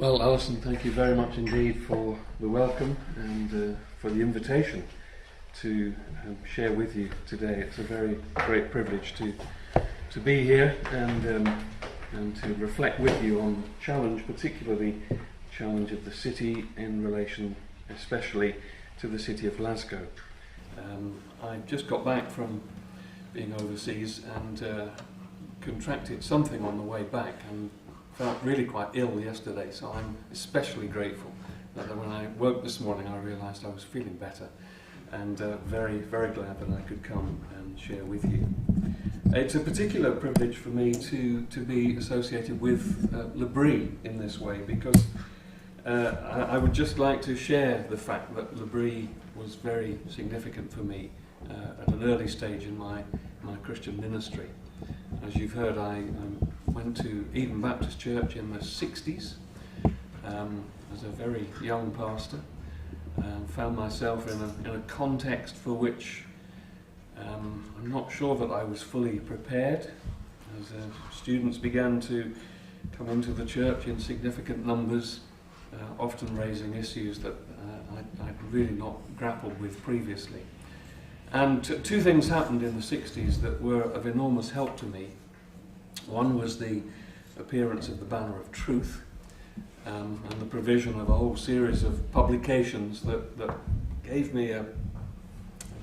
Well, Alison, thank you very much indeed for the welcome and for the invitation to share with you today. It's a very great privilege to be here and to reflect with you on the challenge, particularly the challenge of the city in relation especially to the city of Glasgow. I just got back from being overseas and contracted something on the way back and felt really quite ill yesterday, so I'm especially grateful that when I woke this morning I realised I was feeling better, and very, very glad that I could come and share with you. It's a particular privilege for me to be associated with L'Abri in this way, because I would just like to share the fact that L'Abri was very significant for me at an early stage in my Christian ministry. As you've heard, I went to Eden Baptist Church in the 60s as a very young pastor. Found myself in a context for which I'm not sure that I was fully prepared, as students began to come into the church in significant numbers, often raising issues that I'd really not grappled with previously. And two things happened in the 60s that were of enormous help to me. One was the appearance of the Banner of Truth and the provision of a whole series of publications that gave me a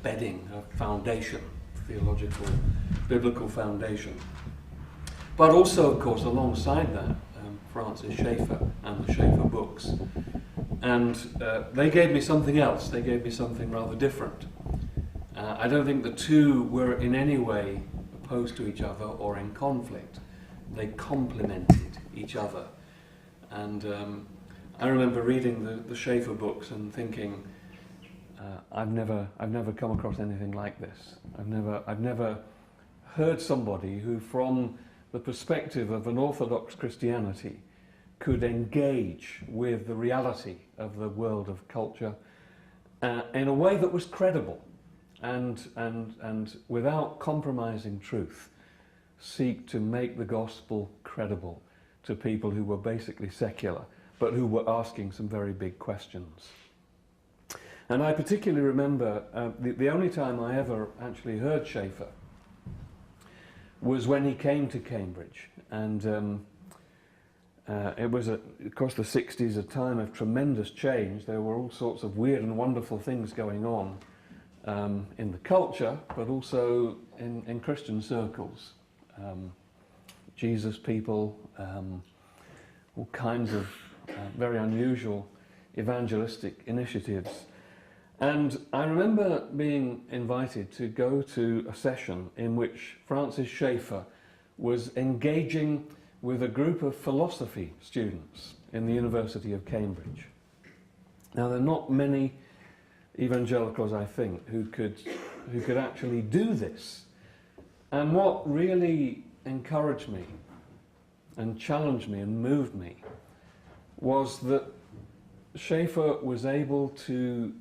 bedding, a foundation, theological, biblical foundation. But also, of course, alongside that, Francis Schaeffer and the Schaeffer books. And they gave me something else. They gave me something rather different. I don't think the two were in any way opposed to each other or in conflict. They complemented each other. And I remember reading the Schaeffer books and thinking, I've never come across anything like this. I've never heard somebody who, from the perspective of an Orthodox Christianity, could engage with the reality of the world of culture in a way that was credible. And without compromising truth, seek to make the gospel credible to people who were basically secular, but who were asking some very big questions. And I particularly remember the only time I ever actually heard Schaeffer was when he came to Cambridge. And it was, of course, the 60s, a time of tremendous change. There were all sorts of weird and wonderful things going on in the culture, but also in Christian circles. Jesus people, all kinds of very unusual evangelistic initiatives. And I remember being invited to go to a session in which Francis Schaeffer was engaging with a group of philosophy students in the University of Cambridge. Now, there are not many evangelicals, I think, who could actually do this. And what really encouraged me and challenged me and moved me was that Schaeffer was able to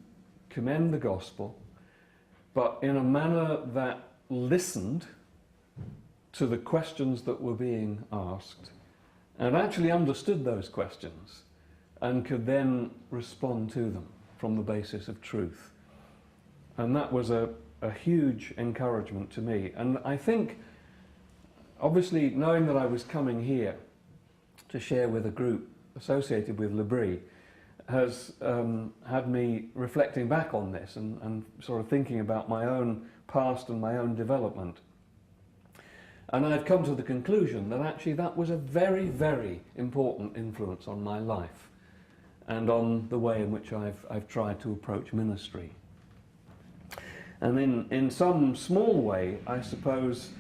commend the gospel, but in a manner that listened to the questions that were being asked and actually understood those questions and could then respond to them from the basis of truth. And that was a huge encouragement to me. And I think, obviously, knowing that I was coming here to share with a group associated with L'Abri has had me reflecting back on this and sort of thinking about my own past and my own development. And I've come to the conclusion that actually that was a very, very important influence on my life and on the way in which I've tried to approach ministry. And in some small way, I suppose,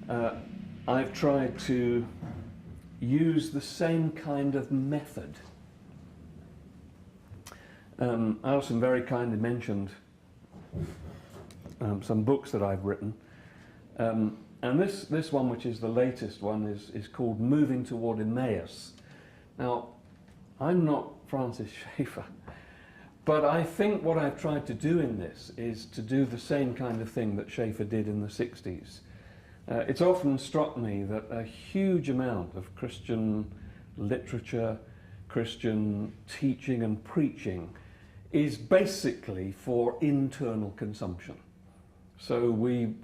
I've tried to use the same kind of method. Alison very kindly mentioned some books that I've written. And this one, which is the latest one, is called Moving Toward Emmaus. Now, I'm not Francis Schaeffer, but I think what I've tried to do in this is to do the same kind of thing that Schaeffer did in the 60s. It's often struck me that a huge amount of Christian literature, Christian teaching and preaching is basically for internal consumption. So we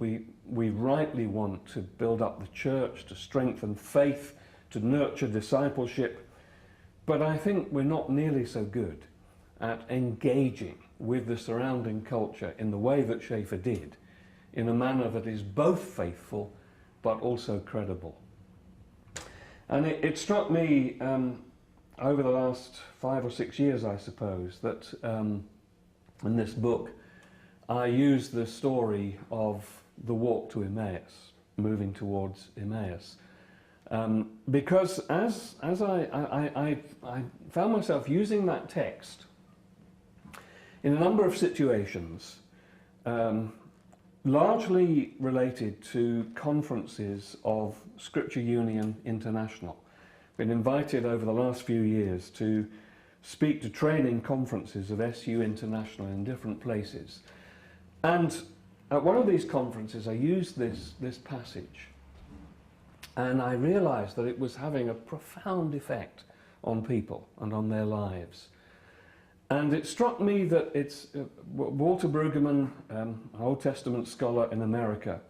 rightly want to build up the church, to strengthen faith, to nurture discipleship, but I think we're not nearly so good at engaging with the surrounding culture in the way that Schaeffer did, in a manner that is both faithful but also credible. And it struck me over the last 5 or 6 years, I suppose, that in this book I used the story of the walk to Emmaus, moving towards Emmaus, because as I found myself using that text in a number of situations, largely related to conferences of Scripture Union International. Been invited over the last few years to speak to training conferences of SU International in different places. And at one of these conferences I used this passage, and I realized that it was having a profound effect on people and on their lives. And it struck me that it's Walter Brueggemann, an Old Testament scholar in America,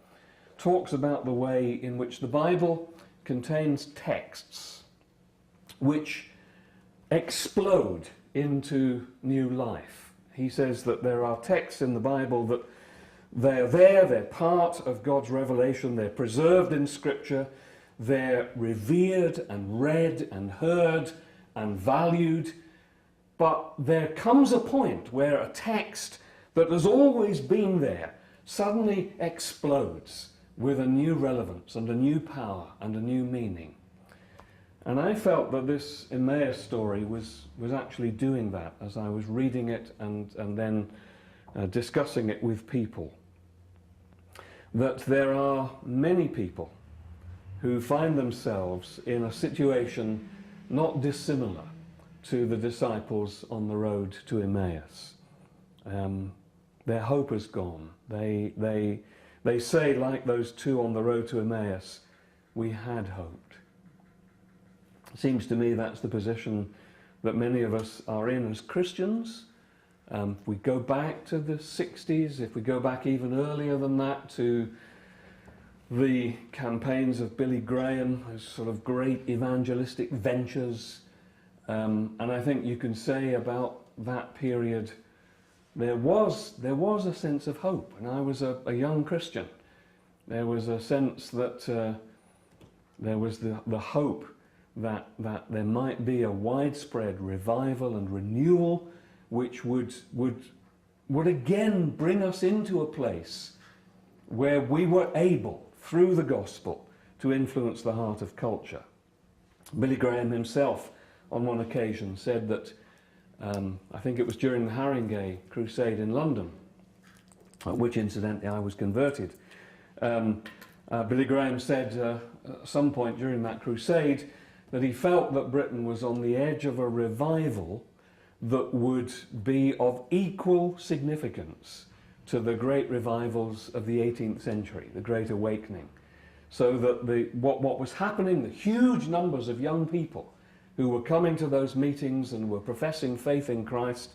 talks about the way in which the Bible contains texts which explode into new life. He says that there are texts in the Bible that they're part of God's revelation, they're preserved in Scripture, they're revered and read and heard and valued, but there comes a point where a text that has always been there suddenly explodes with a new relevance and a new power and a new meaning. And I felt that this Emmaus story was actually doing that as I was reading it and then discussing it with people. That there are many people who find themselves in a situation not dissimilar to the disciples on the road to Emmaus. Their hope has gone. They say, like those two on the road to Emmaus, we had hoped. It seems to me that's the position that many of us are in as Christians. If we go back to the 60s, if we go back even earlier than that to the campaigns of Billy Graham, those sort of great evangelistic ventures, and I think you can say about that period, there was a sense of hope. And I was a young Christian. There was a sense that there was the hope that there might be a widespread revival and renewal which would again bring us into a place where we were able, through the gospel, to influence the heart of culture. Billy Graham himself, on one occasion, said that, I think it was during the Haringey crusade in London, at which incidentally I was converted. Billy Graham said at some point during that crusade that he felt that Britain was on the edge of a revival that would be of equal significance to the great revivals of the 18th century, the Great Awakening. So that what was happening, the huge numbers of young people who were coming to those meetings and were professing faith in Christ,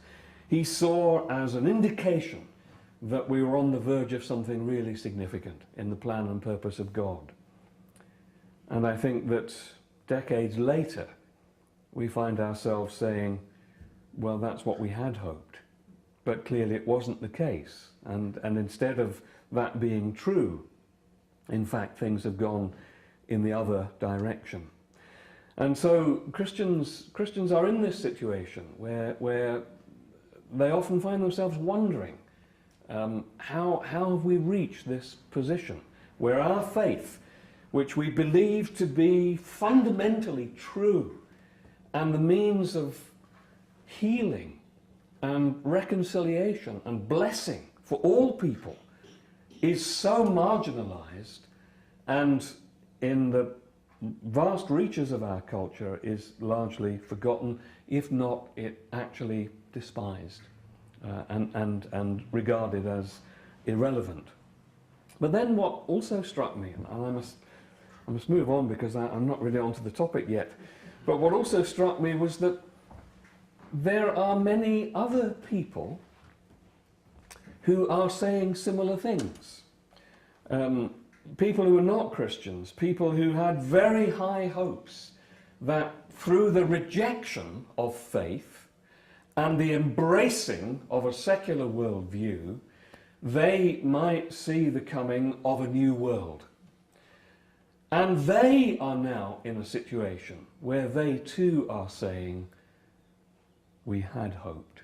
he saw as an indication that we were on the verge of something really significant in the plan and purpose of God. And I think that decades later, we find ourselves saying, well, that's what we had hoped. But clearly it wasn't the case. And instead of that being true, in fact, things have gone in the other direction. And so Christians are in this situation where they often find themselves wondering, how have we reached this position where our faith, which we believe to be fundamentally true and the means of healing and reconciliation and blessing for all people, is so marginalized and in the vast reaches of our culture is largely forgotten, if not it actually despised and regarded as irrelevant. But then what also struck me, and I must move on because I'm not really onto the topic yet, but what also struck me was that there are many other people who are saying similar things. People who are not Christians, people who had very high hopes that through the rejection of faith and the embracing of a secular worldview, they might see the coming of a new world. And they are now in a situation where they too are saying, we had hoped.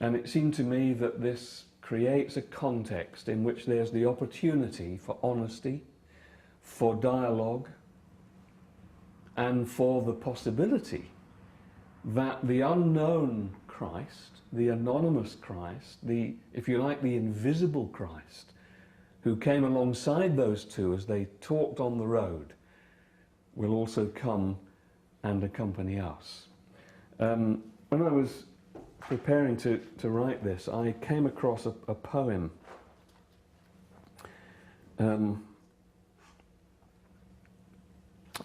And it seemed to me that this creates a context in which there's the opportunity for honesty, for dialogue, and for the possibility that the unknown Christ, the anonymous Christ, if you like, the invisible Christ, who came alongside those two as they talked on the road, will also come and accompany us. When I was preparing to write this, I came across a poem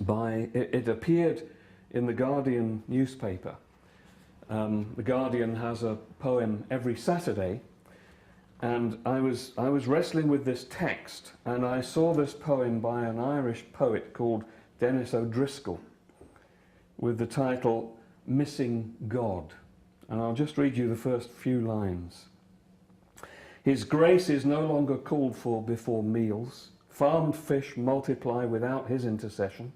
it appeared in the Guardian newspaper. The Guardian has a poem every Saturday, and I was wrestling with this text, and I saw this poem by an Irish poet called Dennis O'Driscoll with the title Missing God. And I'll just read you the first few lines. His grace is no longer called for before meals. Farmed fish multiply without his intercession.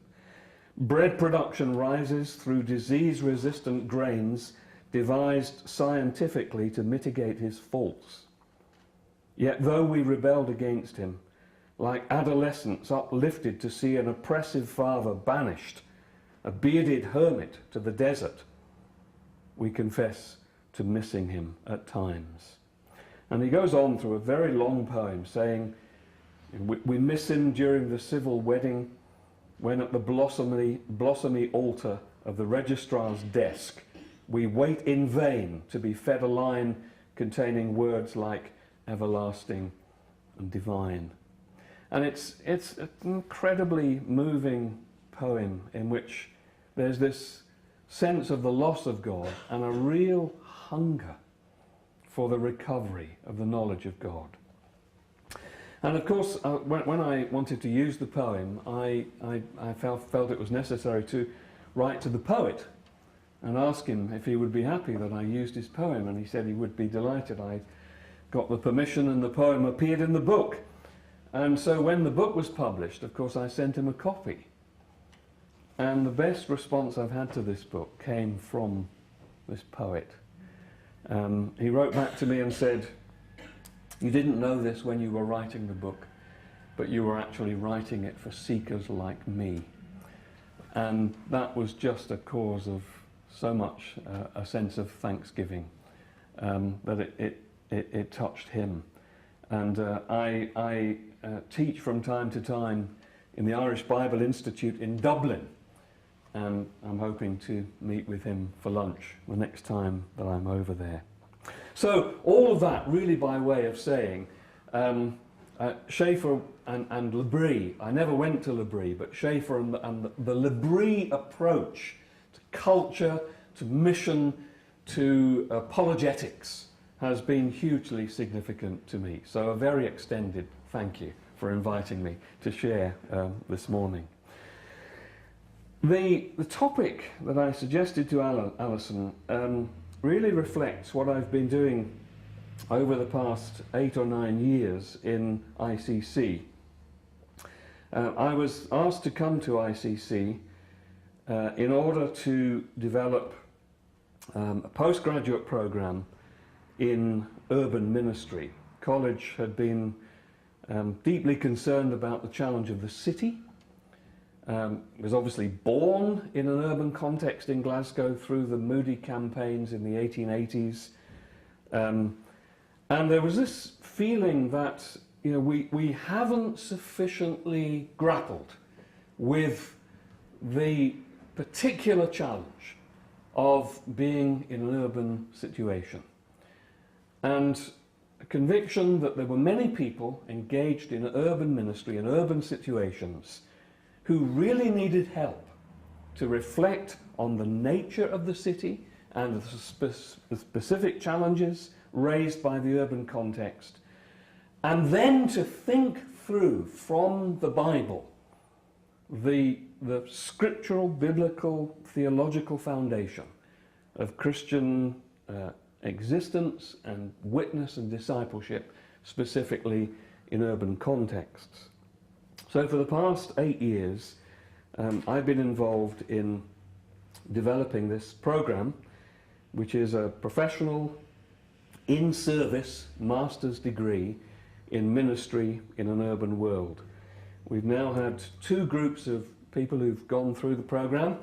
Bread production rises through disease-resistant grains devised scientifically to mitigate his faults. Yet though we rebelled against him, like adolescents uplifted to see an oppressive father banished, a bearded hermit to the desert, we confess to missing him at times. And he goes on through a very long poem saying, we miss him during the civil wedding, when at the blossomy altar of the registrar's desk we wait in vain to be fed a line containing words like everlasting and divine. And it's an incredibly moving poem in which there's this sense of the loss of God and a real hunger for the recovery of the knowledge of God. And of course, when I wanted to use the poem, I felt it was necessary to write to the poet and ask him if he would be happy that I used his poem, and he said he would be delighted. I got the permission and the poem appeared in the book. And so when the book was published, of course, I sent him a copy. And the best response I've had to this book came from this poet. He wrote back to me and said, "You didn't know this when you were writing the book, but you were actually writing it for seekers like me." And that was just a cause of so much a sense of thanksgiving that it touched him. And I teach from time to time in the Irish Bible Institute in Dublin, and I'm hoping to meet with him for lunch the next time that I'm over there. So all of that really by way of saying Schaeffer and L'Abri, I never went to L'Abri, but Schaeffer and the L'Abri approach to culture, to mission, to apologetics has been hugely significant to me. So a very extended thank you for inviting me to share this morning. The topic that I suggested to Alison really reflects what I've been doing over the past 8 or 9 years in ICC. I was asked to come to ICC in order to develop a postgraduate program in urban ministry. College had been deeply concerned about the challenge of the city. It was obviously born in an urban context in Glasgow through the Moody campaigns in the 1880s. And there was this feeling that we haven't sufficiently grappled with the particular challenge of being in an urban situation. And a conviction that there were many people engaged in urban ministry and urban situations who really needed help to reflect on the nature of the city and the specific challenges raised by the urban context, and then to think through from the Bible the scriptural, biblical, theological foundation of Christian existence and witness and discipleship, specifically in urban contexts. So for the past 8 years, I've been involved in developing this program, which is a professional, in-service master's degree in ministry in an urban world. We've now had 2 groups of people who've gone through the program.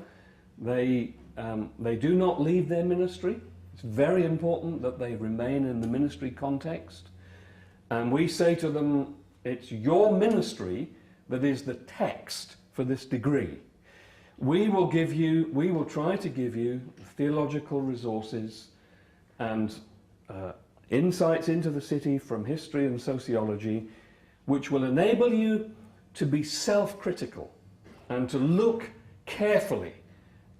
They do not leave their ministry. It's very important that they remain in the ministry context. And we say to them, it's your ministry that is the text for this degree. We will try to give you theological resources and insights into the city from history and sociology, which will enable you to be self-critical and to look carefully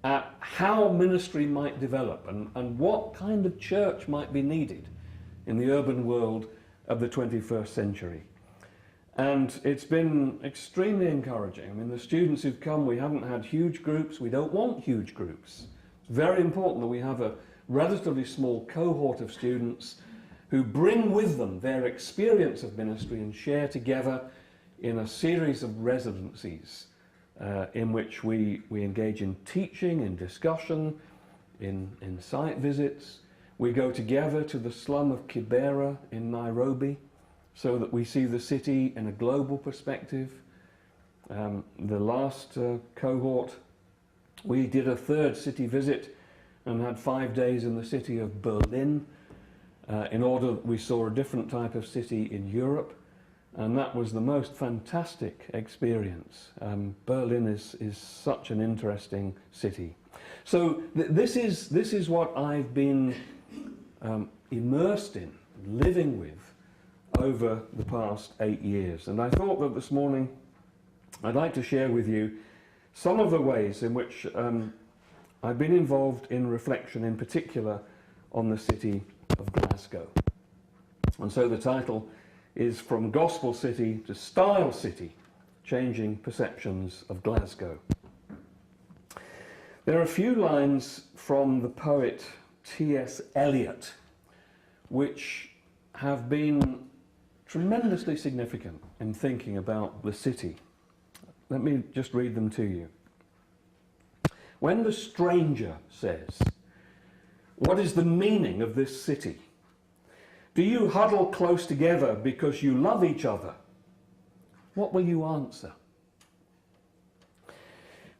at how ministry might develop and what kind of church might be needed in the urban world of the 21st century. And it's been extremely encouraging. I mean, the students who've come, we haven't had huge groups. We don't want huge groups. It's very important that we have a relatively small cohort of students who bring with them their experience of ministry and share together in a series of residencies in which we engage in teaching, in discussion, in site visits. We go together to the slum of Kibera in Nairobi so that we see the city in a global perspective. The last cohort, we did a 3rd city visit and had 5 days in the city of Berlin. In order, we saw a different type of city in Europe, and that was the most fantastic experience. Berlin is such an interesting city. So this is what I've been immersed in, living with, over the past 8 years. And I thought that this morning I'd like to share with you some of the ways in which I've been involved in reflection, in particular on the city of Glasgow. And so the title is From Gospel City to Style City, Changing Perceptions of Glasgow. There are a few lines from the poet T.S. Eliot which have been tremendously significant in thinking about the city. Let me just read them to you. When the stranger says, "What is the meaning of this city? Do you huddle close together because you love each other?" What will you answer?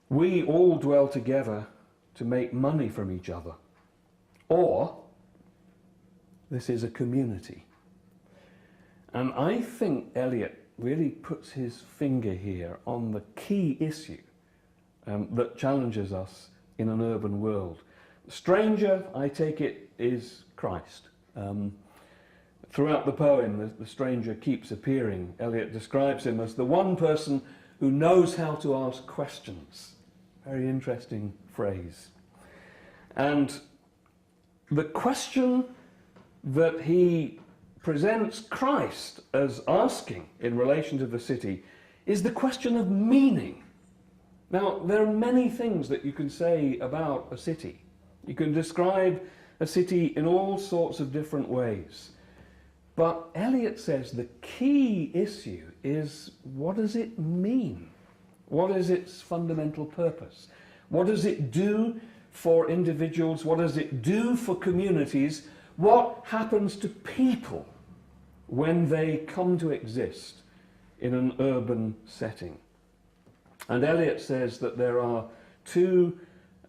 "We all dwell together to make money from each other." Or, "This is a community." And I think Eliot really puts his finger here on the key issue that challenges us in an urban world. The stranger, I take it, is Christ. Throughout the poem, the stranger keeps appearing. Eliot describes him as the one person who knows how to ask questions. Very interesting phrase. And the question that he presents Christ as asking in relation to the city is the question of meaning. Now, there are many things that you can say about a city. You can describe a city in all sorts of different ways. But Eliot says the key issue is, what does it mean? What is its fundamental purpose? What does it do for individuals? What does it do for communities? What happens to people when they come to exist in an urban setting? And Eliot says that there are 2,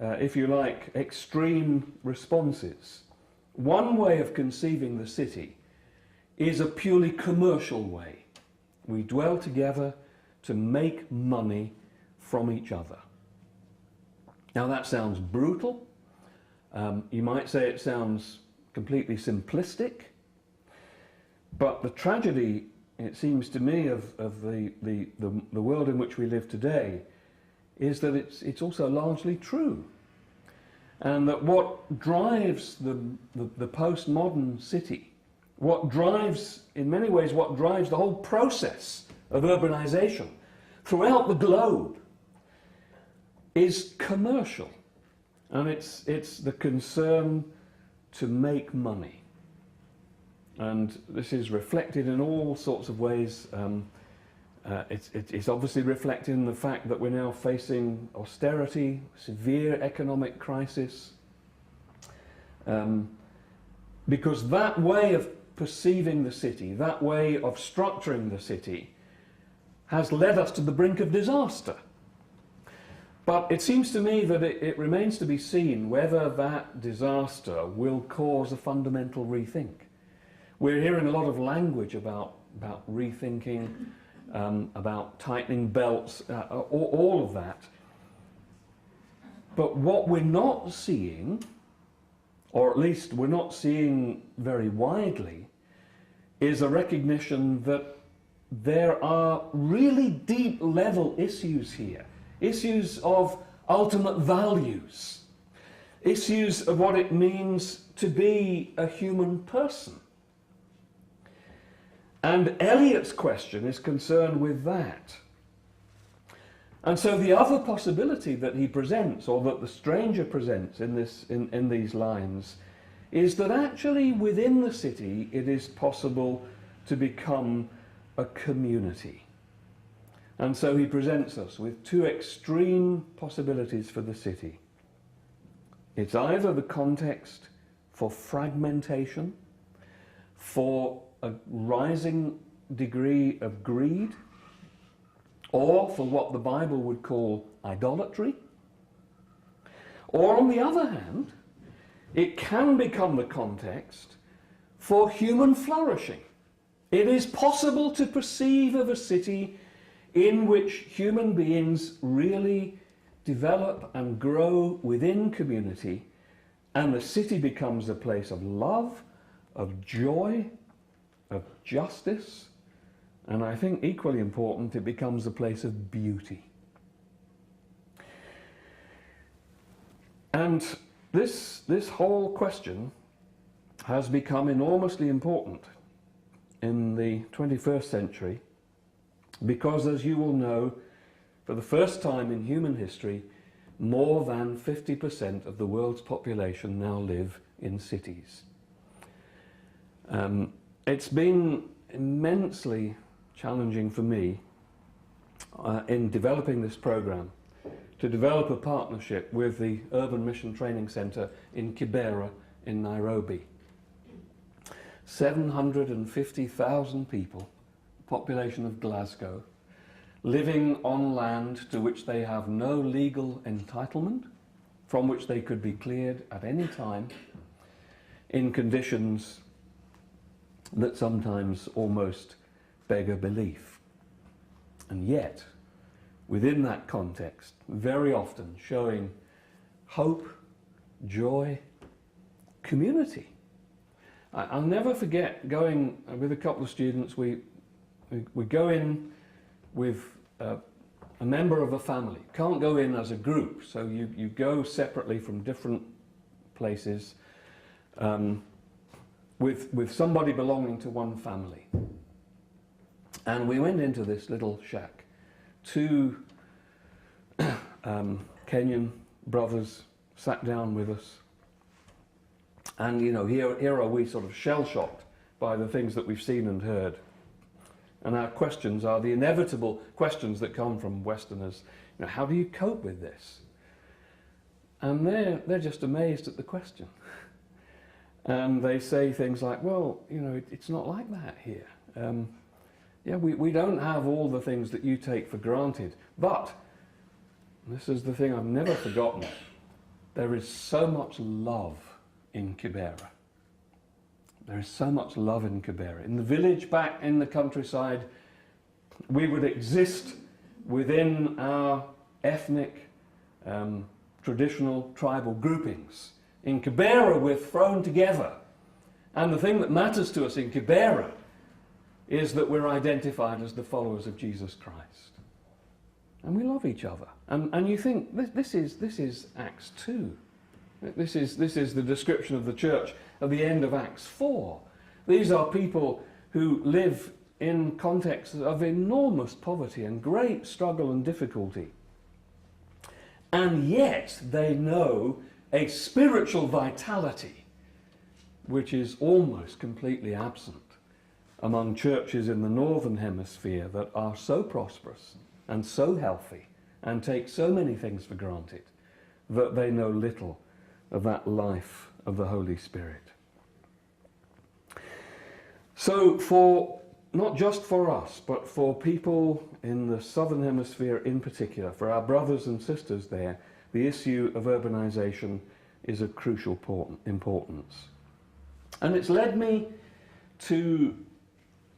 if you like, extreme responses. One way of conceiving the city is a purely commercial way. We dwell together to make money from each other. Now that sounds brutal. You might say it sounds completely simplistic. But the tragedy, it seems to me, of the world in which we live today is that it's also largely true. and that what drives the postmodern city, what drives, in many ways, what drives the whole process of urbanization throughout the globe is commercial. And it's the concern to make money. And this is reflected in all sorts of ways. It's obviously reflected in the fact that we're now facing austerity, severe economic crisis. Because that way of perceiving the city, that way of structuring the city, has led us to the brink of disaster. But it seems to me that it remains to be seen whether that disaster will cause a fundamental rethink. We're hearing a lot of language about rethinking, about tightening belts, all of that. But what we're not seeing, or at least we're not seeing very widely, is a recognition that there are really deep level issues here. Issues of ultimate values. Issues of what it means to be a human person. And Eliot's question is concerned with that. And so the other possibility that he presents, or that the stranger presents in these lines, is that actually within the city it is possible to become a community. And so he presents us with two extreme possibilities for the city. It's either the context for fragmentation, for a rising degree of greed, or for what the Bible would call idolatry. Or on the other hand, it can become the context for human flourishing. It is possible to perceive of a city in which human beings really develop and grow within community, and the city becomes a place of love, of joy, of justice, and I think equally important, it becomes a place of beauty. And this whole question has become enormously important in the 21st century, because, as you will know, for the first time in human history, more than 50% of the world's population now live in cities. It's been immensely challenging for me in developing this program to develop a partnership with the Urban Mission Training Centre in Kibera in Nairobi. 750,000 people, population of Glasgow, living on land to which they have no legal entitlement, from which they could be cleared at any time, in conditions that sometimes almost beg a belief. And yet, within that context, very often showing hope, joy, community. I'll never forget going with a couple of students. We go in with a member of a family. Can't go in as a group, so you go separately from different places with somebody belonging to one family. And we went into this little shack. Two Kenyan brothers sat down with us. And, you know, here are we sort of shell-shocked by the things that we've seen and heard. And our questions are the inevitable questions that come from Westerners. You know, how do you cope with this? And they're just amazed at the question. And they say things like, well, you know, it's not like that here. Yeah, we don't have all the things that you take for granted. But, this is the thing I've never forgotten, there is so much love in Kibera. There is so much love in Kibera. In the village back in the countryside, we would exist within our ethnic, traditional, tribal groupings. In Kibera, we're thrown together. And the thing that matters to us in Kibera is that we're identified as the followers of Jesus Christ. And we love each other. And you think, this is Acts 2. This is the description of the church at the end of Acts 4. These are people who live in contexts of enormous poverty and great struggle and difficulty. And yet they know a spiritual vitality which is almost completely absent among churches in the northern hemisphere that are so prosperous and so healthy and take so many things for granted that they know little of that life of the Holy Spirit. So for not just for us, but for people in the southern hemisphere in particular, for our brothers and sisters there, the issue of urbanization is of crucial importance. And it's led me to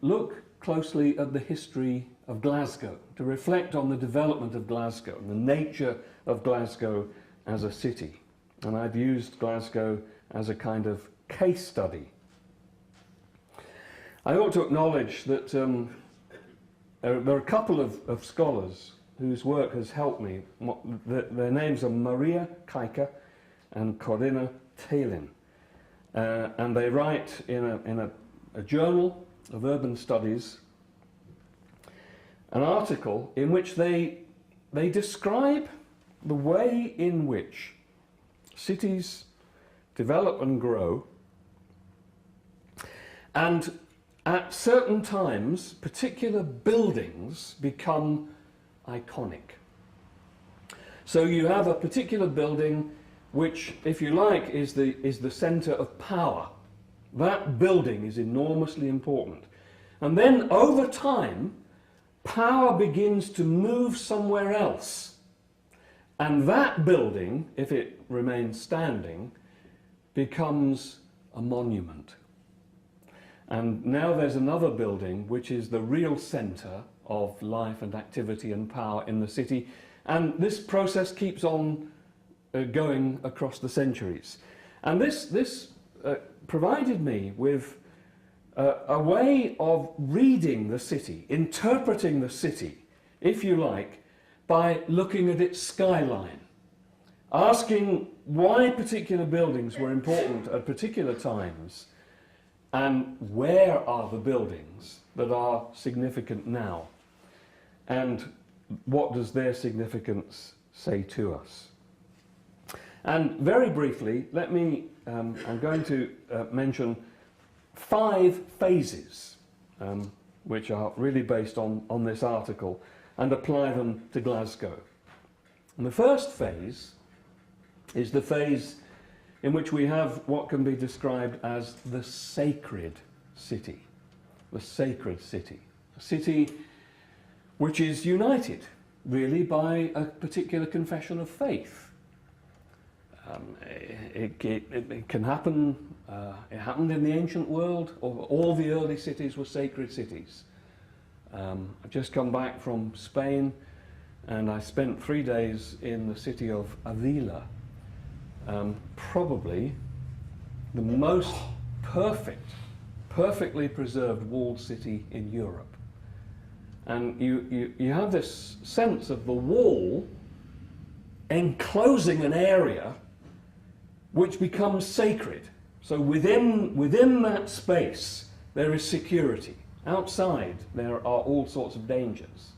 look closely at the history of Glasgow, to reflect on the development of Glasgow and the nature of Glasgow as a city. And I've used Glasgow as a kind of case study. I ought to acknowledge that there are a couple of scholars whose work has helped me. Their names are Maria Kaika and Corinna Talin. And they write in a journal of urban studies an article in which they describe the way in which cities develop and grow, and at certain times particular buildings become iconic. So you have a particular building which, if you like, is the centre of power. That building is enormously important. And then over time, power begins to move somewhere else. And that building, if it remains standing, becomes a monument. And now there's another building which is the real centre of life and activity and power in the city. And this process keeps on going across the centuries. And this provided me with a way of reading the city, interpreting the city, if you like, by looking at its skyline, asking why particular buildings were important at particular times, and where are the buildings that are significant now, and what does their significance say to us. And very briefly, I'm going to mention 5 phases which are really based on this article, and apply them to Glasgow. And the first phase is the phase in which we have what can be described as the sacred city. The sacred city. A city which is united, really, by a particular confession of faith. It can happen, it happened in the ancient world. All the early cities were sacred cities. I've just come back from Spain, and I spent 3 days in the city of Avila, probably the most perfectly preserved walled city in Europe. And you have this sense of the wall enclosing an area which becomes sacred. So within that space there is security. Outside there are all sorts of dangers.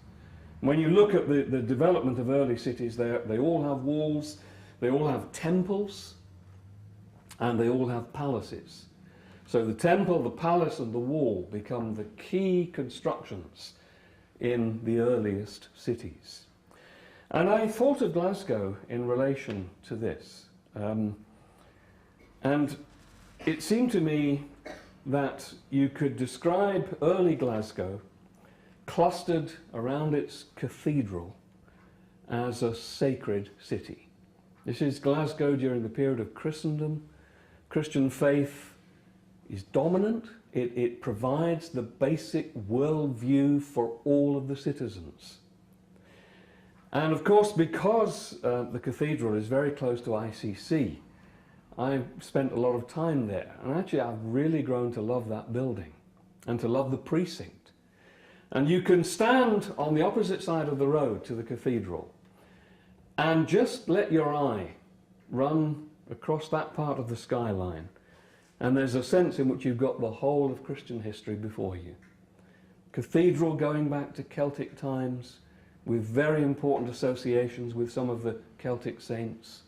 When you look at the development of early cities, they all have walls, they all have temples, and they all have palaces. So the temple, the palace, and the wall become the key constructions in the earliest cities. And I thought of Glasgow in relation to this. And it seemed to me that you could describe early Glasgow clustered around its cathedral as a sacred city. This is Glasgow during the period of Christendom. Christian faith is dominant. It provides the basic worldview for all of the citizens. And of course, because the cathedral is very close to ICC, I've spent a lot of time there. And actually, I've really grown to love that building and to love the precinct. And you can stand on the opposite side of the road to the cathedral and just let your eye run across that part of the skyline, and there's a sense in which you've got the whole of Christian history before you. Cathedral going back to Celtic times, with very important associations with some of the Celtic saints.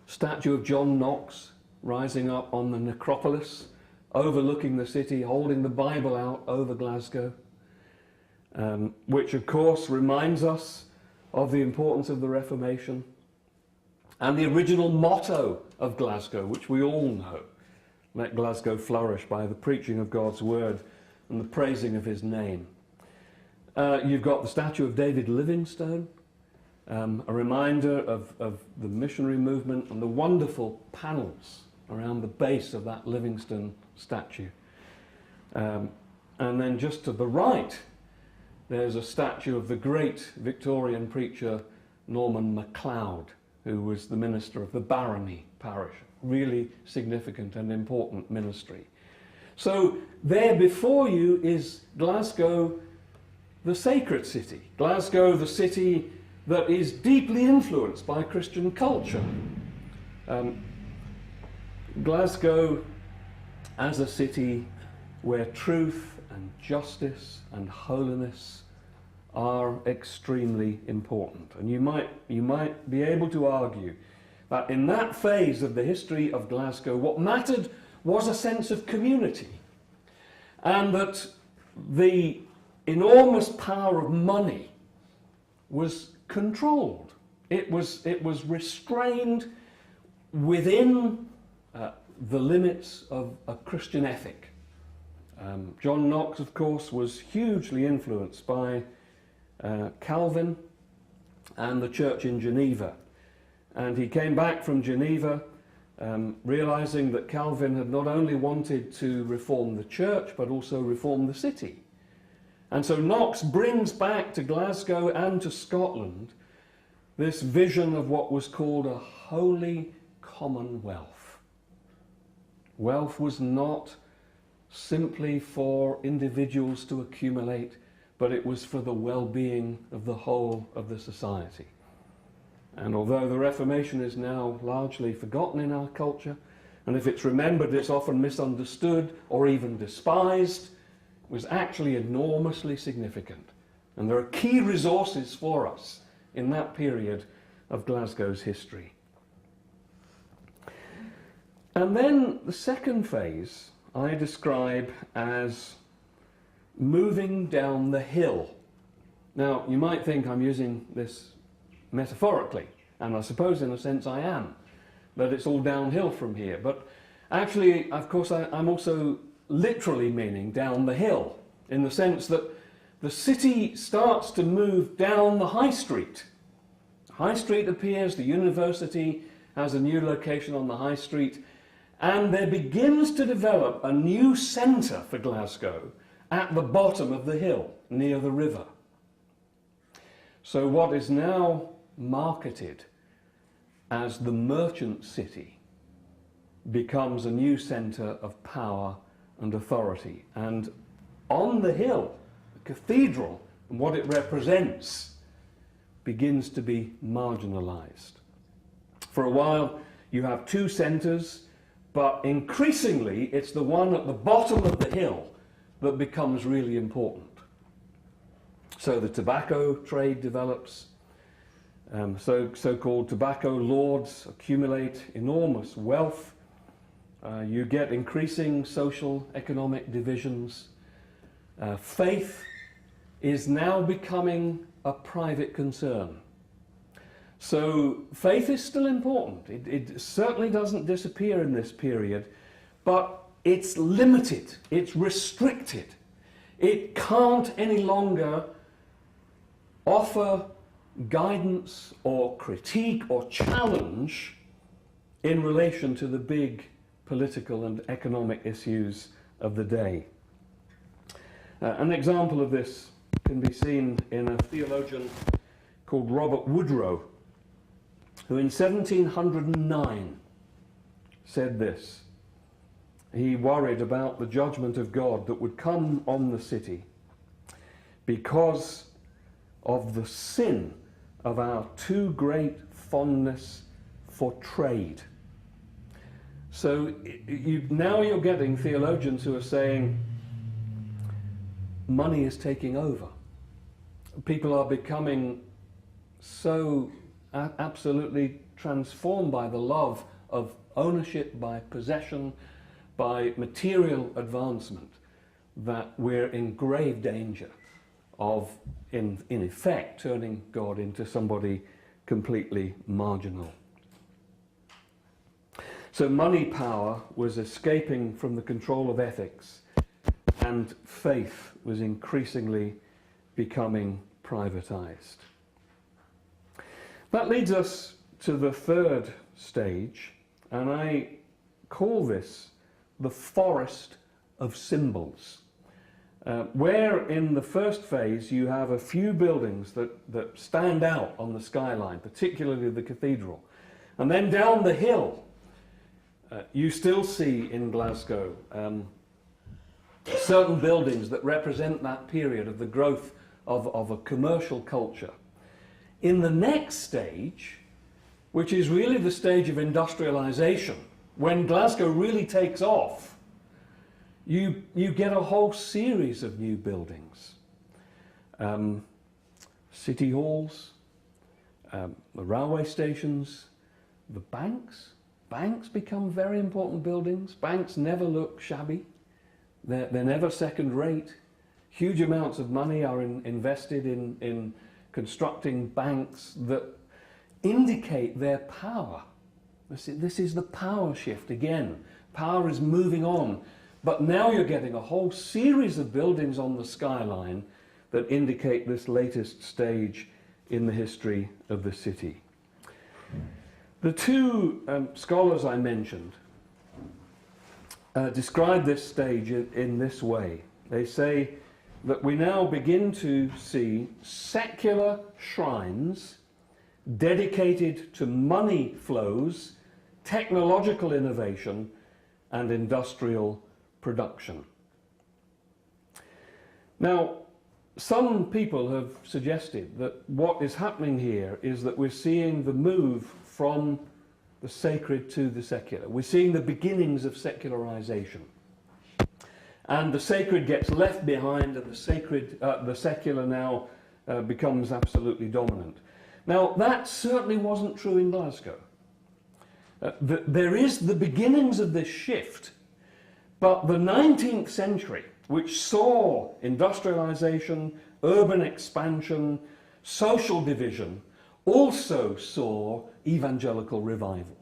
Statue of John Knox rising up on the necropolis, overlooking the city, holding the Bible out over Glasgow, which of course reminds us of the importance of the Reformation and the original motto of Glasgow, which we all know: let Glasgow flourish by the preaching of God's word and the praising of his name. You've got the statue of David Livingstone, a reminder of the missionary movement and the wonderful panels around the base of that Livingstone statue. And then just to the right, there's a statue of the great Victorian preacher Norman MacLeod, who was the minister of the Barony parish. Really significant and important ministry. So there before you is Glasgow, the sacred city. Glasgow, the city that is deeply influenced by Christian culture. Glasgow as a city where truth and justice and holiness are extremely important. And you might be able to argue that in that phase of the history of Glasgow, what mattered was a sense of community, and that the enormous power of money was controlled. It was restrained within the limits of a Christian ethic. John Knox, of course, was hugely influenced by Calvin and the church in Geneva. And he came back from Geneva realizing that Calvin had not only wanted to reform the church, but also reform the city. And so Knox brings back to Glasgow and to Scotland this vision of what was called a holy commonwealth. Wealth was not simply for individuals to accumulate, but it was for the well-being of the whole of the society. And although the Reformation is now largely forgotten in our culture, and if it's remembered, it's often misunderstood or even despised, it was actually enormously significant. And there are key resources for us in that period of Glasgow's history. And then the second phase I describe as moving down the hill. Now, you might think I'm using this metaphorically, and I suppose in a sense I am, that it's all downhill from here. But actually, of course, I'm also literally meaning down the hill, in the sense that the city starts to move down the high street. High Street appears, the university has a new location on the high street, and there begins to develop a new centre for Glasgow at the bottom of the hill, near the river. So what is now marketed as the merchant city becomes a new centre of power and authority. And on the hill, the cathedral and what it represents begins to be marginalised. For a while you have two centres, but increasingly it's the one at the bottom of the hill that becomes really important. So the tobacco trade develops. So-called tobacco lords accumulate enormous wealth. You get increasing social economic divisions. Faith is now becoming a private concern. So faith is still important. It certainly doesn't disappear in this period, but it's limited, it's restricted. It can't any longer offer guidance or critique or challenge in relation to the big political and economic issues of the day. An example of this can be seen in a theologian called Robert Woodrow, who in 1709 said this. He worried about the judgment of God that would come on the city because of the sin of our too great fondness for trade. So now you're getting theologians who are saying money is taking over. People are becoming so absolutely transformed by the love of ownership, by possession, by material advancement, that we're in grave danger of, in effect, turning God into somebody completely marginal. So money power was escaping from the control of ethics, and faith was increasingly becoming privatized. That leads us to the third stage, and I call this the forest of symbols, where in the first phase you have a few buildings that stand out on the skyline, particularly the cathedral. And then down the hill, you still see in Glasgow certain buildings that represent that period of the growth of a commercial culture. In the next stage, which is really the stage of industrialization, when Glasgow really takes off, you get a whole series of new buildings. City halls, the railway stations, the banks. Banks become very important buildings. Banks never look shabby. They're never second rate. Huge amounts of money are invested in constructing banks that indicate their power. This is the power shift again. Power is moving on. But now you're getting a whole series of buildings on the skyline that indicate this latest stage in the history of the city. The two scholars I mentioned describe this stage in this way. They say that we now begin to see secular shrines dedicated to money flows, technological innovation, and industrial production. Now, some people have suggested that what is happening here is that we're seeing the move from the sacred to the secular. We're seeing the beginnings of secularization. And the sacred gets left behind, and the secular now becomes absolutely dominant. Now, that certainly wasn't true in Glasgow. There is the beginnings of this shift, but the 19th century, which saw industrialization, urban expansion, social division, also saw evangelical revival.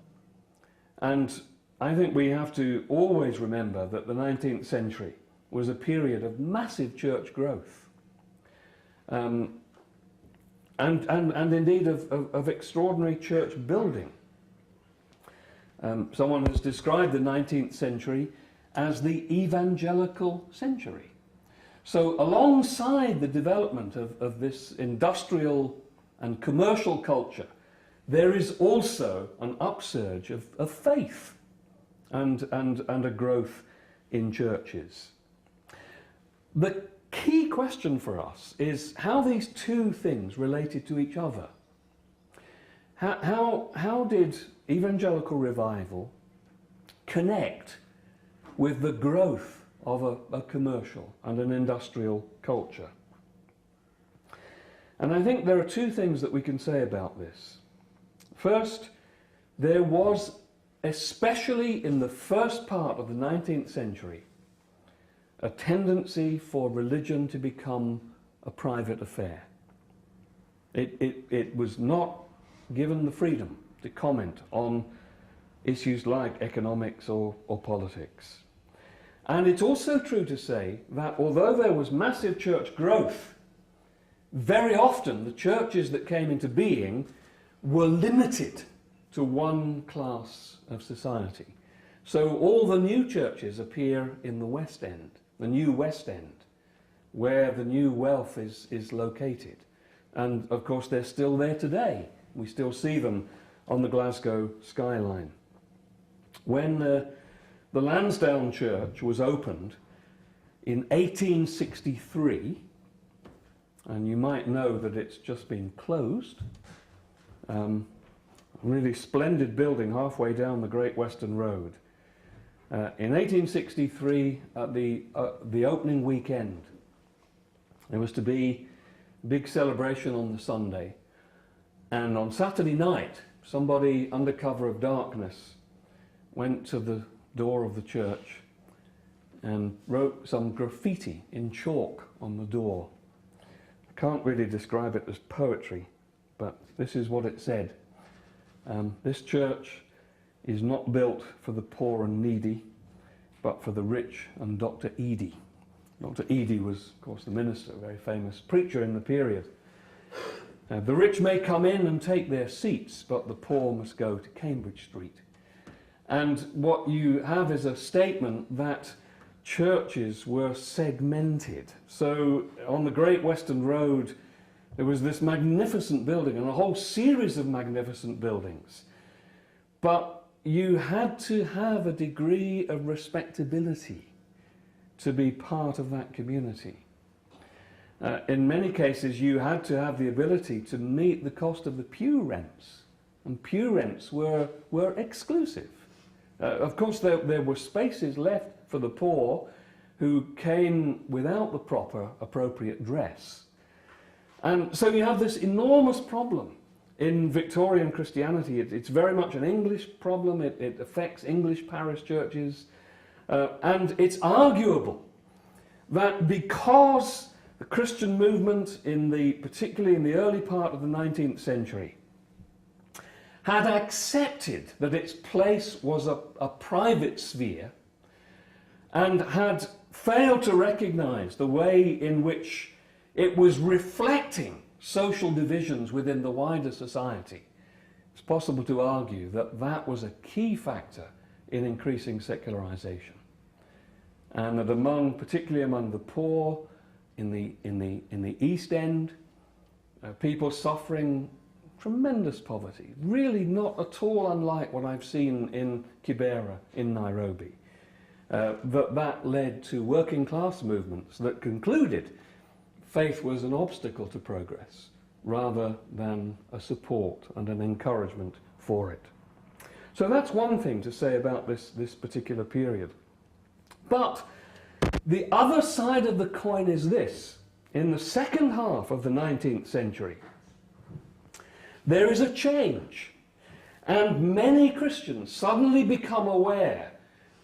And I think we have to always remember that the 19th century was a period of massive church growth, and indeed of extraordinary church building. Someone has described the 19th century as the evangelical century. So alongside the development of this industrial and commercial culture, there is also an upsurge of faith and a growth in churches. The key question for us is how these two things related to each other. How did evangelical revival connect with the growth of a commercial and an industrial culture? And I think there are two things that we can say about this. First, there was, especially in the first part of the 19th century, a tendency for religion to become a private affair. It was not given the freedom to comment on issues like economics or politics. And it's also true to say that although there was massive church growth, very often the churches that came into being were limited to one class of society. So all the new churches appear in the West End, the new West End, where the new wealth is located. And of course they're still there today. We still see them on the Glasgow skyline. When the Lansdowne Church was opened in 1863, and you might know that it's just been closed. really splendid building halfway down the Great Western Road. In 1863, at the opening weekend, there was to be a big celebration on the Sunday, and on Saturday night, somebody under cover of darkness went to the door of the church and wrote some graffiti in chalk on the door. I can't really describe it as poetry, but this is what it said. This church is not built for the poor and needy, but for the rich and Dr. Eadie. Dr. Eadie was, of course, the minister, a very famous preacher in the period. The rich may come in and take their seats, but the poor must go to Cambridge Street. And what you have is a statement that churches were segmented. So on the Great Western Road, there was this magnificent building and a whole series of magnificent buildings. But you had to have a degree of respectability to be part of that community. In many cases, you had to have the ability to meet the cost of the pew rents, and pew rents were exclusive. Of course, there were spaces left for the poor who came without the proper, appropriate dress. And so you have this enormous problem in Victorian Christianity. It's very much an English problem. It affects English parish churches. And it's arguable that because the Christian movement, particularly in the early part of the 19th century, had accepted that its place was a private sphere and had failed to recognize the way in which it was reflecting social divisions within the wider society, it's possible to argue that that was a key factor in increasing secularization. And that particularly among the poor in the East End, people suffering tremendous poverty, really not at all unlike what I've seen in Kibera in Nairobi, that led to working class movements that concluded faith was an obstacle to progress rather than a support and an encouragement for it. So that's one thing to say about this particular period. But the other side of the coin is this. In the second half of the 19th century, there is a change, and many Christians suddenly become aware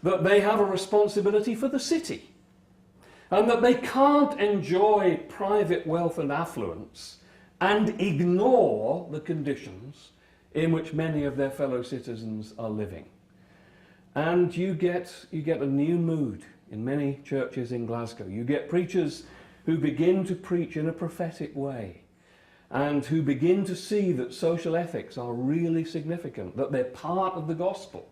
that they have a responsibility for the city, and that they can't enjoy private wealth and affluence and ignore the conditions in which many of their fellow citizens are living. And you get a new mood in many churches in Glasgow. You get preachers who begin to preach in a prophetic way and who begin to see that social ethics are really significant, that they're part of the gospel,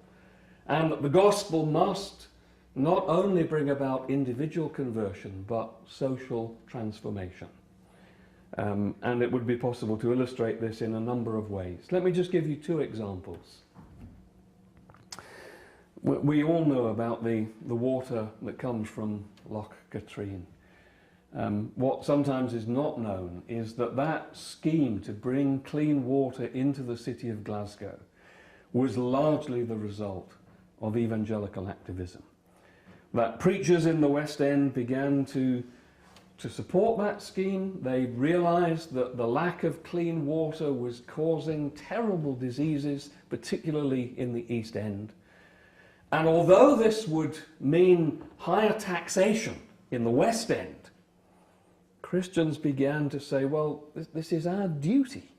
and that the gospel must not only bring about individual conversion, but social transformation. And it would be possible to illustrate this in a number of ways. Let me just give you two examples. We all know about the water that comes from Loch Katrine. What sometimes is not known is that scheme to bring clean water into the city of Glasgow was largely the result of evangelical activism. That preachers in the West End began to support that scheme. They realized that the lack of clean water was causing terrible diseases, particularly in the East End. And although this would mean higher taxation in the West End, Christians began to say, well, this is our duty.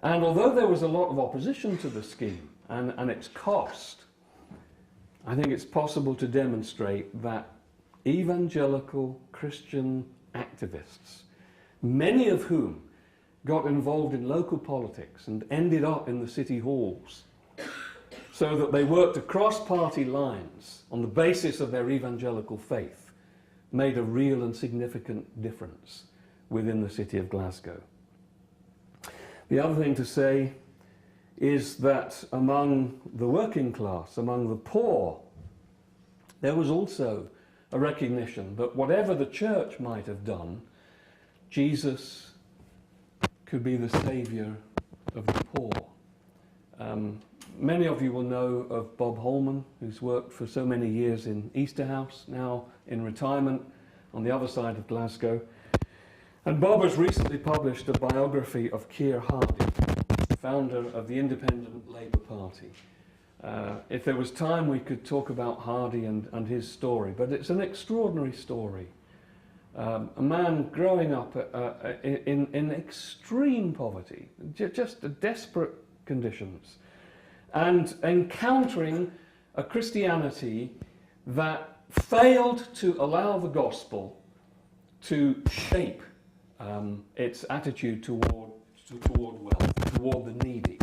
And although there was a lot of opposition to the scheme and its cost, I think it's possible to demonstrate that evangelical Christian activists, many of whom got involved in local politics and ended up in the city halls, so that they worked across party lines on the basis of their evangelical faith, made a real and significant difference within the city of Glasgow. The other thing to say is that among the working class, among the poor, there was also a recognition that whatever the church might have done, Jesus could be the saviour of the poor. Many of you will know of Bob Holman, who's worked for so many years in Easterhouse, now in retirement on the other side of Glasgow. And Bob has recently published a biography of Keir Hardie, founder of the Independent Labour Party. If there was time, we could talk about Hardie and his story, but it's an extraordinary story. A man growing up in extreme poverty, just desperate conditions, and encountering a Christianity that failed to allow the gospel to shape its attitude toward wealth, toward the needy.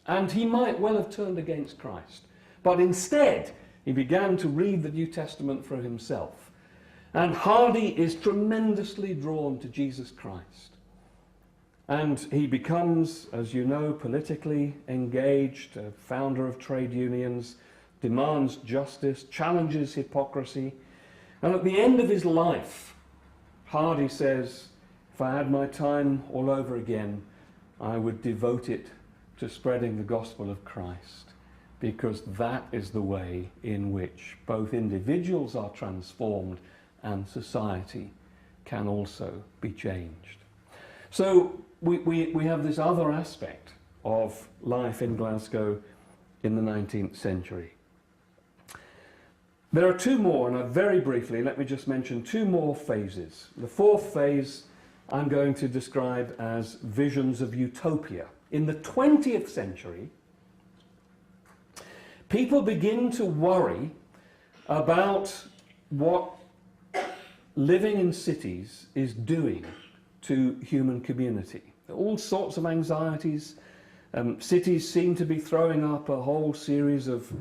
And he might well have turned against Christ. But instead, he began to read the New Testament for himself. And Hardie is tremendously drawn to Jesus Christ. And he becomes, as you know, politically engaged, a founder of trade unions, demands justice, challenges hypocrisy. And at the end of his life, Hardie says, if I had my time all over again, I would devote it to spreading the gospel of Christ, because that is the way in which both individuals are transformed and society can also be changed. So we have this other aspect of life in Glasgow in the 19th century. There are two more, and very briefly, let me just mention two more phases. The fourth phase I'm going to describe as visions of utopia. In the 20th century, people begin to worry about what living in cities is doing to human community. All sorts of anxieties. Cities seem to be throwing up a whole series of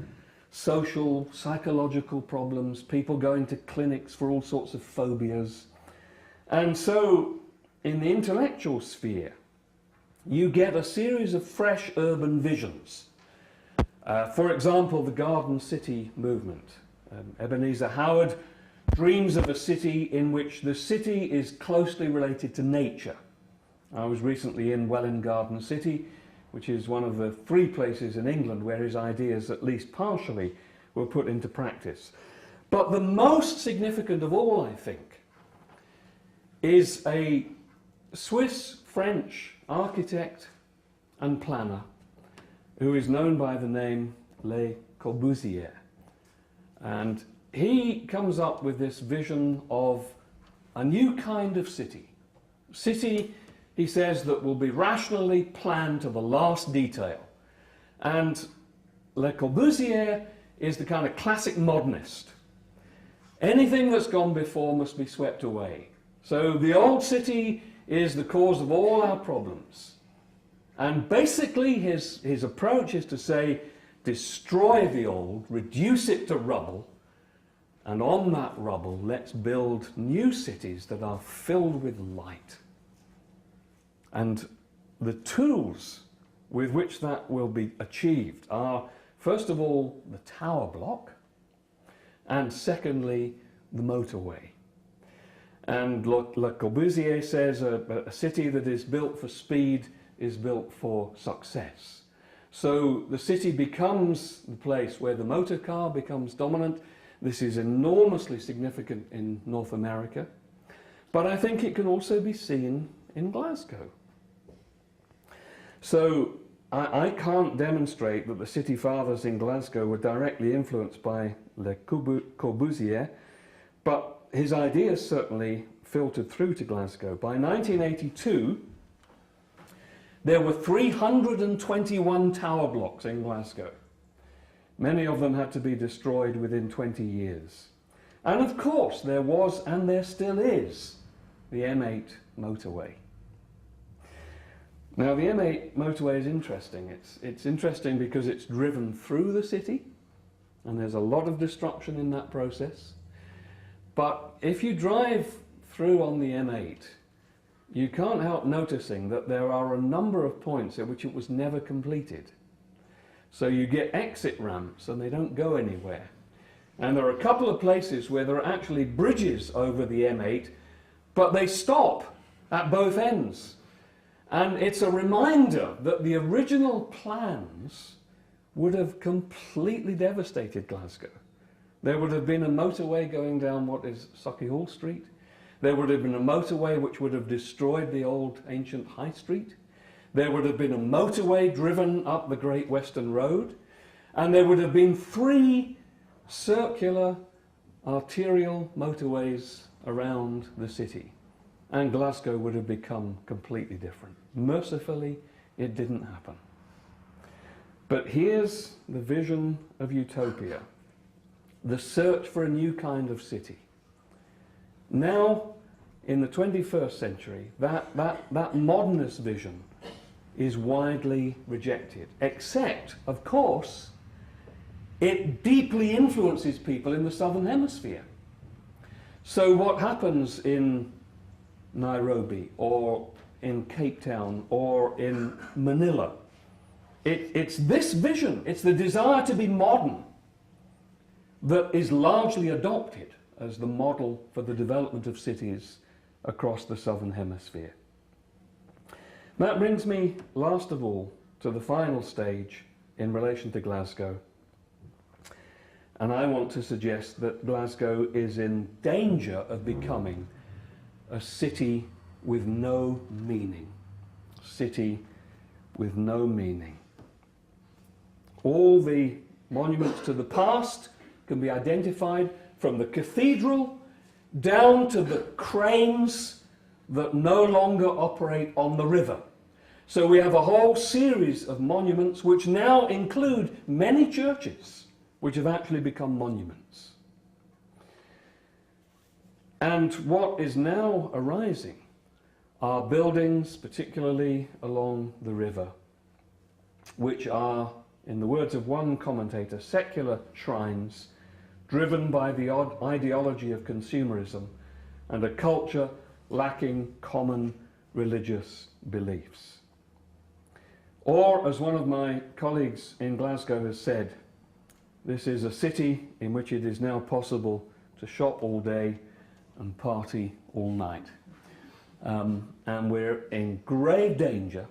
social, psychological problems, people going to clinics for all sorts of phobias. And so, in the intellectual sphere, you get a series of fresh urban visions. For example, the Garden City movement. Ebenezer Howard dreams of a city in which the city is closely related to nature. I was recently in Welwyn Garden City, which is one of the 3 places in England where his ideas, at least partially, were put into practice. But the most significant of all, I think, is a Swiss-French architect and planner who is known by the name Le Corbusier. And he comes up with this vision of a new kind of city. City, he says, that will be rationally planned to the last detail. And Le Corbusier is the kind of classic modernist. Anything that's gone before must be swept away. So the old city is the cause of all our problems. And basically his approach is to say, destroy the old, reduce it to rubble, and on that rubble, let's build new cities that are filled with light. And the tools with which that will be achieved are, first of all, the tower block, and secondly, the motorway. And Le Corbusier says a city that is built for speed is built for success. So the city becomes the place where the motor car becomes dominant. This is enormously significant in North America, but I think it can also be seen in Glasgow. So I can't demonstrate that the city fathers in Glasgow were directly influenced by Le Corbusier, but his ideas certainly filtered through to Glasgow. By 1982, there were 321 tower blocks in Glasgow. Many of them had to be destroyed within 20 years. And of course, there was, and there still is, the M8 motorway. Now, the M8 motorway is interesting. It's interesting because it's driven through the city, and there's a lot of destruction in that process. But if you drive through on the M8, you can't help noticing that there are a number of points at which it was never completed. So you get exit ramps and they don't go anywhere. And there are a couple of places where there are actually bridges over the M8, but they stop at both ends. And it's a reminder that the original plans would have completely devastated Glasgow. There would have been a motorway going down what is Sauchiehall Street. There would have been a motorway which would have destroyed the old ancient High Street. There would have been a motorway driven up the Great Western Road. And there would have been 3 circular arterial motorways around the city. And Glasgow would have become completely different. Mercifully, it didn't happen. But here's the vision of utopia, the search for a new kind of city. Now, in the 21st century, that modernist vision is widely rejected, except, of course, it deeply influences people in the Southern Hemisphere. So what happens in Nairobi or in Cape Town or in Manila, it's this vision, it's the desire to be modern that is largely adopted as the model for the development of cities across the Southern Hemisphere. That brings me, last of all, to the final stage in relation to Glasgow. And I want to suggest that Glasgow is in danger of becoming a city with no meaning. City with no meaning. All the monuments to the past can be identified from the cathedral down to the cranes that no longer operate on the river. So we have a whole series of monuments which now include many churches which have actually become monuments. And what is now arising are buildings, particularly along the river, which are, in the words of one commentator, secular shrines driven by the ideology of consumerism and a culture lacking common religious beliefs. Or, as one of my colleagues in Glasgow has said, this is a city in which it is now possible to shop all day and party all night. And we're in grave danger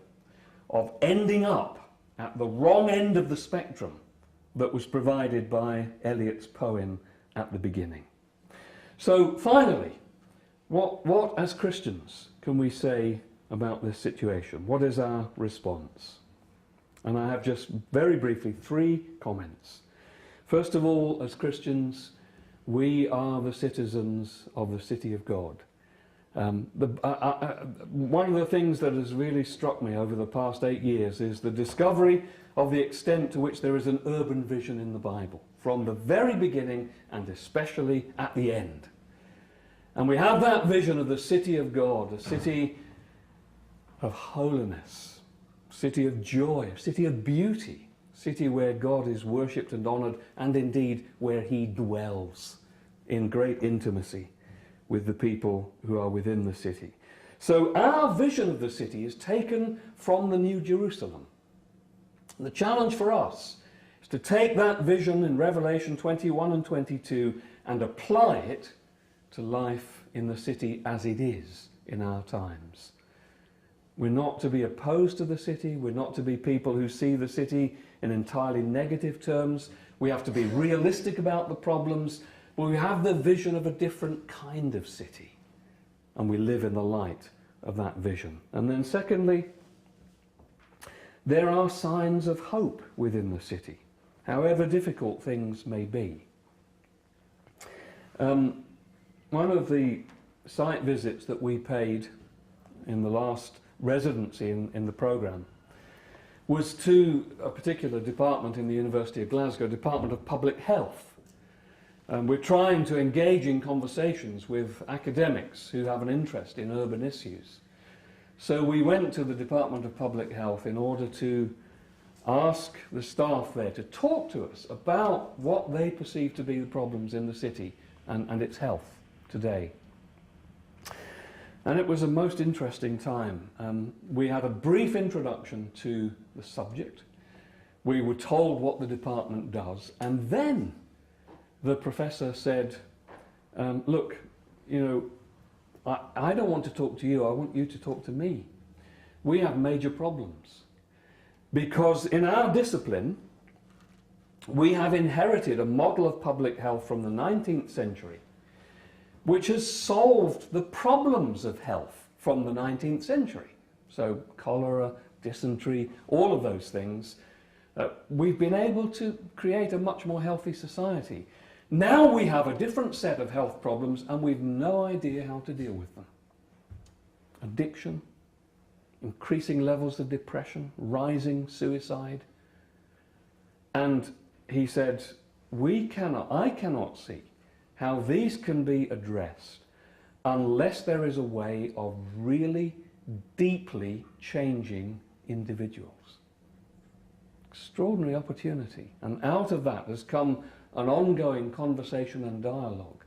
of ending up at the wrong end of the spectrum that was provided by Eliot's poem at the beginning. So finally, what as Christians can we say about this situation? What is our response? And I have just very briefly 3 comments. First of all, as Christians, we are the citizens of the city of God. One of the things that has really struck me over the past 8 years is the discovery of the extent to which there is an urban vision in the Bible, from the very beginning and especially at the end. And we have that vision of the city of God, a city of holiness, city of joy, a city of beauty, city where God is worshipped and honoured, and indeed where he dwells in great intimacy with the people who are within the city. So our vision of the city is taken from the New Jerusalem. The challenge for us is to take that vision in Revelation 21 and 22 and apply it to life in the city as it is in our times. We're not to be opposed to the city. We're not to be people who see the city in entirely negative terms. We have to be realistic about the problems, but we have the vision of a different kind of city, and we live in the light of that vision. And then secondly, there are signs of hope within the city, however difficult things may be. One of the site visits that we paid in the last residency in the programme was to a particular department in the University of Glasgow, Department of Public Health. We're trying to engage in conversations with academics who have an interest in urban issues. So we went to the Department of Public Health in order to ask the staff there to talk to us about what they perceive to be the problems in the city and its health today. And it was a most interesting time. We had a brief introduction to the subject. We were told what the department does, and then the professor said, look, you know, I don't want to talk to you, I want you to talk to me. we have major problems. Because in our discipline, we have inherited a model of public health from the 19th century, which has solved the problems of health from the 19th century. So cholera, dysentery, all of those things. We've been able to create a much more healthy society. Now we have a different set of health problems and we've no idea how to deal with them. Addiction, increasing levels of depression, rising suicide. And he said, I cannot see how these can be addressed unless there is a way of really deeply changing individuals. Extraordinary opportunity. And out of that has come an ongoing conversation and dialogue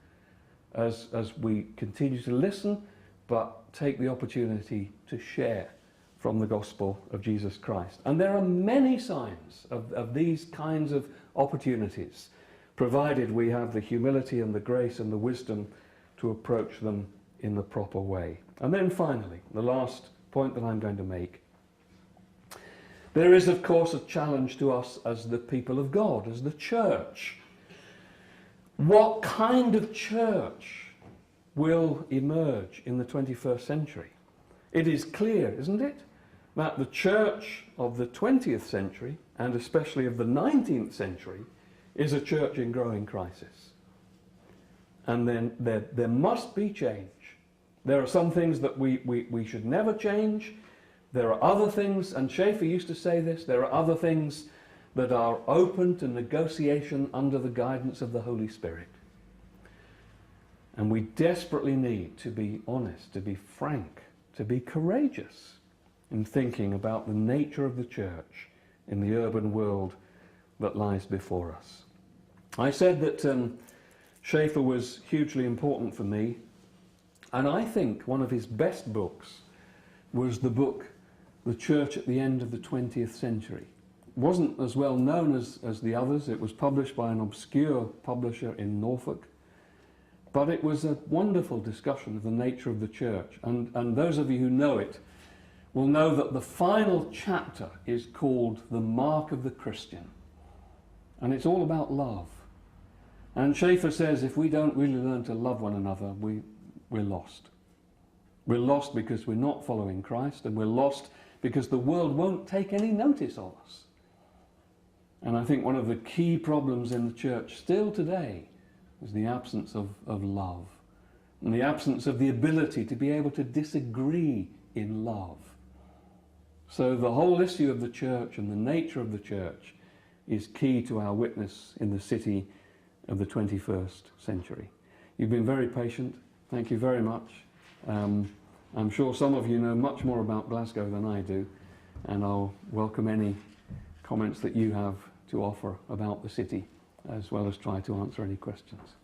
as we continue to listen, but take the opportunity to share from the gospel of Jesus Christ. And there are many signs of these kinds of opportunities, provided we have the humility and the grace and the wisdom to approach them in the proper way. And then finally, the last point that I'm going to make. There is, of course, a challenge to us as the people of God, as the church. What kind of church will emerge in the 21st century? It is clear, isn't it, that the church of the 20th century, and especially of the 19th century, is a church in growing crisis. And then there must be change. There are some things that we should never change. There are other things, and Schaeffer used to say this, there are other things that are open to negotiation under the guidance of the Holy Spirit. And we desperately need to be honest, to be frank, to be courageous in thinking about the nature of the church in the urban world that lies before us. I said that Schaeffer was hugely important for me, and I think one of his best books was the book The Church at the End of the 20th Century. It wasn't as well known as the others. It was published by an obscure publisher in Norfolk. But it was a wonderful discussion of the nature of the church. And those of you who know it will know that the final chapter is called The Mark of the Christian. And it's all about love. And Schaeffer says if we don't really learn to love one another, we're lost. We're lost because we're not following Christ, and we're lost because the world won't take any notice of us. And I think one of the key problems in the church still today is the absence of love, and the absence of the ability to be able to disagree in love. So the whole issue of the church and the nature of the church is key to our witness in the city of the 21st century. You've been very patient. Thank you very much. I'm sure some of you know much more about Glasgow than I do, and I'll welcome any comments that you have to offer about the city, as well as try to answer any questions.